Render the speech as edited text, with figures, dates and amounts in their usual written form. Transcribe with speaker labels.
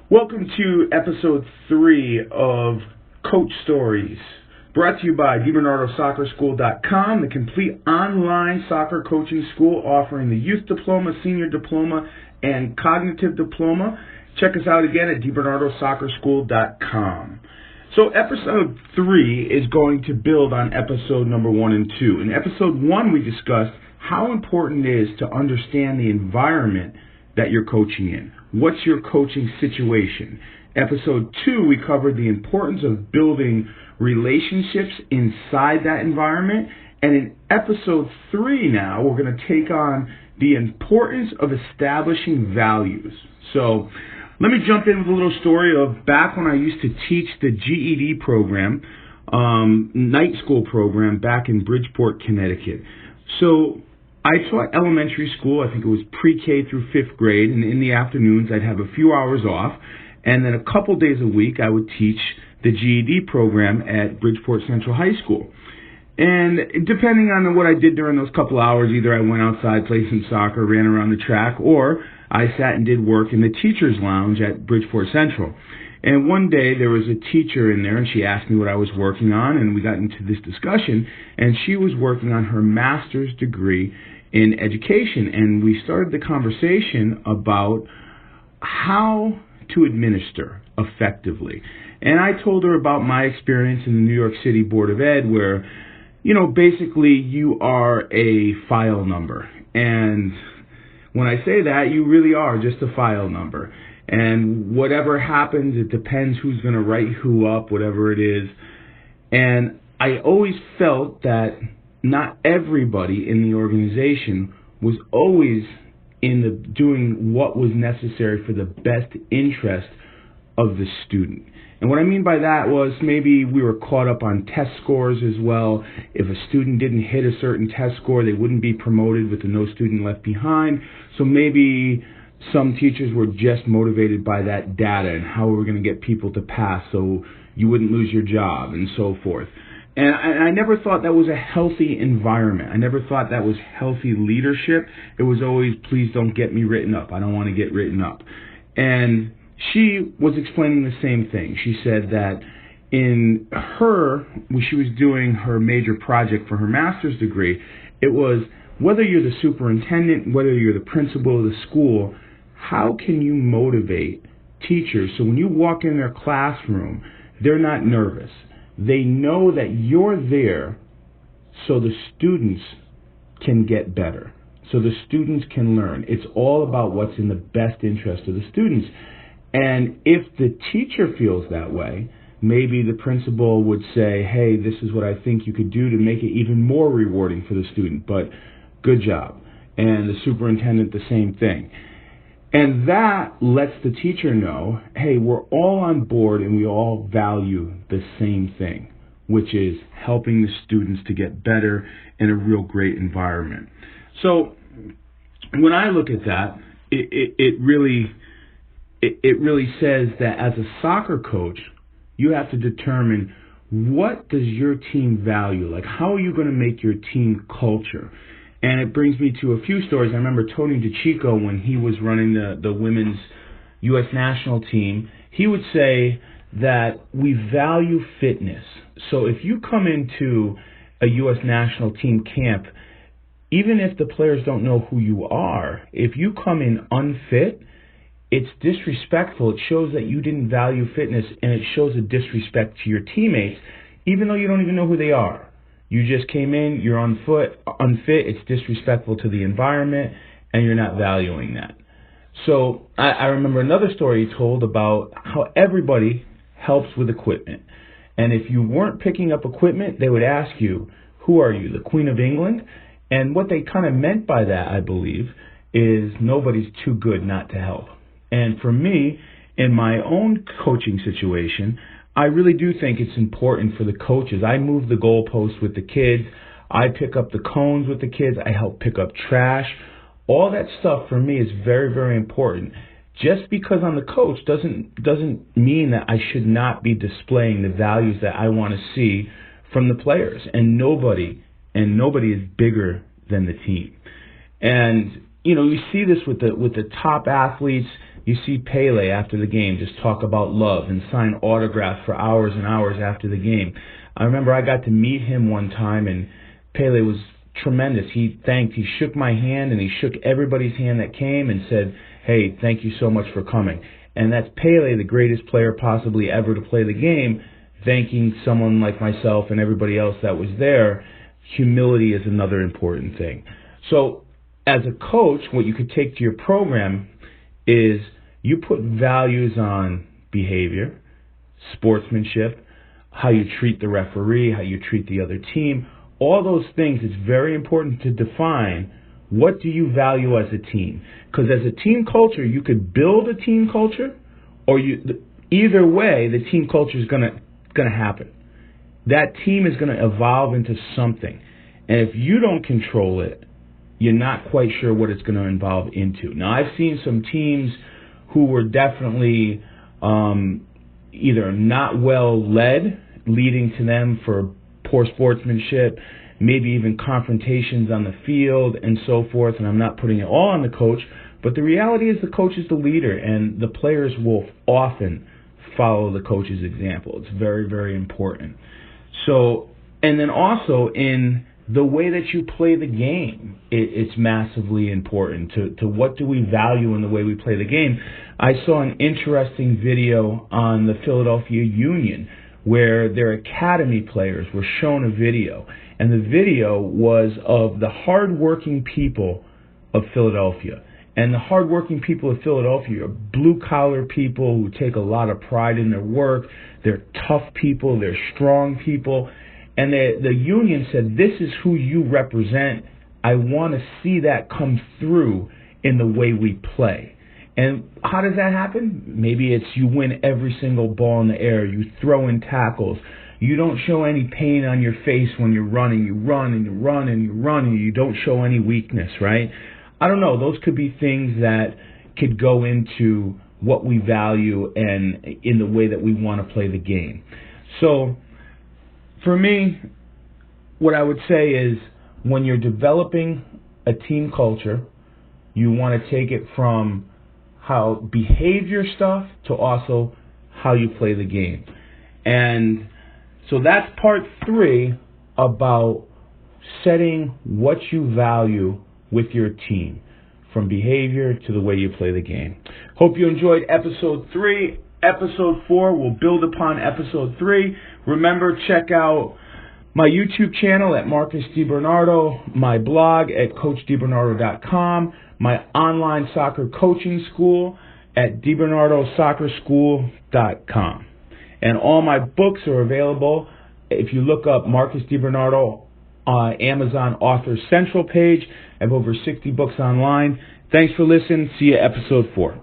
Speaker 1: Welcome to episode 3 of Coach Stories, brought to you by DiBernardoSoccerSchool.com, the complete online soccer coaching school offering the youth diploma, senior diploma, and cognitive diploma. Check us out again at DiBernardoSoccerSchool.com. So episode 3 is going to build on episode number 1 and 2. In episode 1, we discussed how important it is to understand the environment that you're coaching in. What's your coaching situation? Episode 2, we covered the importance of building relationships inside that environment. And in episode 3 now, we're going to take on the importance of establishing values. So let me jump in with a little story of back when I used to teach the GED program, night school program back in Bridgeport, Connecticut. So I taught elementary school. I think it was pre-K through 5th grade, and in the afternoons I'd have a few hours off, and then a couple days a week I would teach the GED program at Bridgeport Central High School. And depending on what I did during those couple hours, either I went outside, played some soccer, ran around the track, or I sat and did work in the teacher's lounge at Bridgeport Central. And one day there was a teacher in there, and she asked me what I was working on, and we got into this discussion, and she was working on her master's degree in education, and we started the conversation about how to administer effectively. And I told her about my experience in the New York City Board of Ed, where, basically you are a file number. And when I say that, you really are just a file number. And whatever happens, it depends who's going to write who up, whatever it is. And I always felt that not everybody in the organization was always doing what was necessary for the best interest of the student. And what I mean by that was maybe we were caught up on test scores as well. If a student didn't hit a certain test score, they wouldn't be promoted with the no student left behind. So maybe some teachers were just motivated by that data and how we were going to get people to pass so you wouldn't lose your job and so forth. And I never thought that was a healthy environment. I never thought that was healthy leadership. It was always, please don't get me written up. I don't want to get written up. And she was explaining the same thing. She said that when she was doing her major project for her master's degree, it was whether you're the superintendent, whether you're the principal of the school, how can you motivate teachers so when you walk in their classroom, they're not nervous. They know that you're there so the students can get better, so the students can learn. It's all about what's in the best interest of the students. And if the teacher feels that way, maybe the principal would say, hey, this is what I think you could do to make it even more rewarding for the student, but good job. And the superintendent, the same thing. And that lets the teacher know, hey, we're all on board and we all value the same thing, which is helping the students to get better in a real great environment. So when I look at that, it really says that as a soccer coach, you have to determine what does your team value? Like, how are you going to make your team culture? And it brings me to a few stories. I remember Tony DeCicco, when he was running the women's U.S. national team, he would say that we value fitness. So if you come into a U.S. national team camp, even if the players don't know who you are, if you come in unfit, it's disrespectful. It shows that you didn't value fitness, and it shows a disrespect to your teammates, even though you don't even know who they are. You just came in, you're unfit, it's disrespectful to the environment, and you're not valuing that. So I remember another story he told about how everybody helps with equipment. And if you weren't picking up equipment, they would ask you, who are you, the Queen of England? And what they kind of meant by that, I believe, is nobody's too good not to help. And for me, in my own coaching situation, I really do think it's important for the coaches. I move the goalposts with the kids. I pick up the cones with the kids. I help pick up trash. All that stuff for me is very, very important. Just because I'm the coach doesn't mean that I should not be displaying the values that I want to see from the players. And nobody is bigger than the team. And you see this with the top athletes. You see Pele after the game just talk about love and sign autographs for hours and hours after the game. I remember I got to meet him one time, and Pele was tremendous. He shook my hand, and he shook everybody's hand that came and said, "Hey, thank you so much for coming." And that's Pele, the greatest player possibly ever to play the game, thanking someone like myself and everybody else that was there. Humility is another important thing. So as a coach, what you could take to your program is you put values on behavior, sportsmanship, how you treat the referee, how you treat the other team. All those things, it's very important to define what do you value as a team. Because as a team culture, you could build a team culture, or either way, the team culture is gonna happen. That team is going to evolve into something. And if you don't control it, you're not quite sure what it's going to evolve into. Now, I've seen some teams who were definitely either not well led, leading to them for poor sportsmanship, maybe even confrontations on the field and so forth. And I'm not putting it all on the coach, but the reality is the coach is the leader, and the players will often follow the coach's example. It's very, very important. So, and then also in the way that you play the game, it's massively important to what do we value in the way we play the game. I saw an interesting video on the Philadelphia Union where their academy players were shown a video, and the video was of the hardworking people of Philadelphia. And the hardworking people of Philadelphia are blue-collar people who take a lot of pride in their work. They're tough people. They're strong people. And the union said, this is who you represent. I want to see that come through in the way we play. And how does that happen? Maybe it's you win every single ball in the air. You throw in tackles. You don't show any pain on your face when you're running. You run and you run and you run and you don't show any weakness, right? I don't know. Those could be things that could go into what we value and in the way that we want to play the game. So for me, what I would say is when you're developing a team culture, you want to take it from how behavior stuff to also how you play the game. And so that's part 3 about setting what you value with your team, from behavior to the way you play the game. Hope you enjoyed episode 3. Episode 4 will build upon episode 3. Remember, check out my YouTube channel at Marcus DiBernardo, my blog at CoachDiBernardo.com, my online soccer coaching school at DiBernardoSoccerSchool.com. And all my books are available. If you look up Marcus DiBernardo Amazon Author Central page, I have over 60 books online. Thanks for listening. See you episode 4.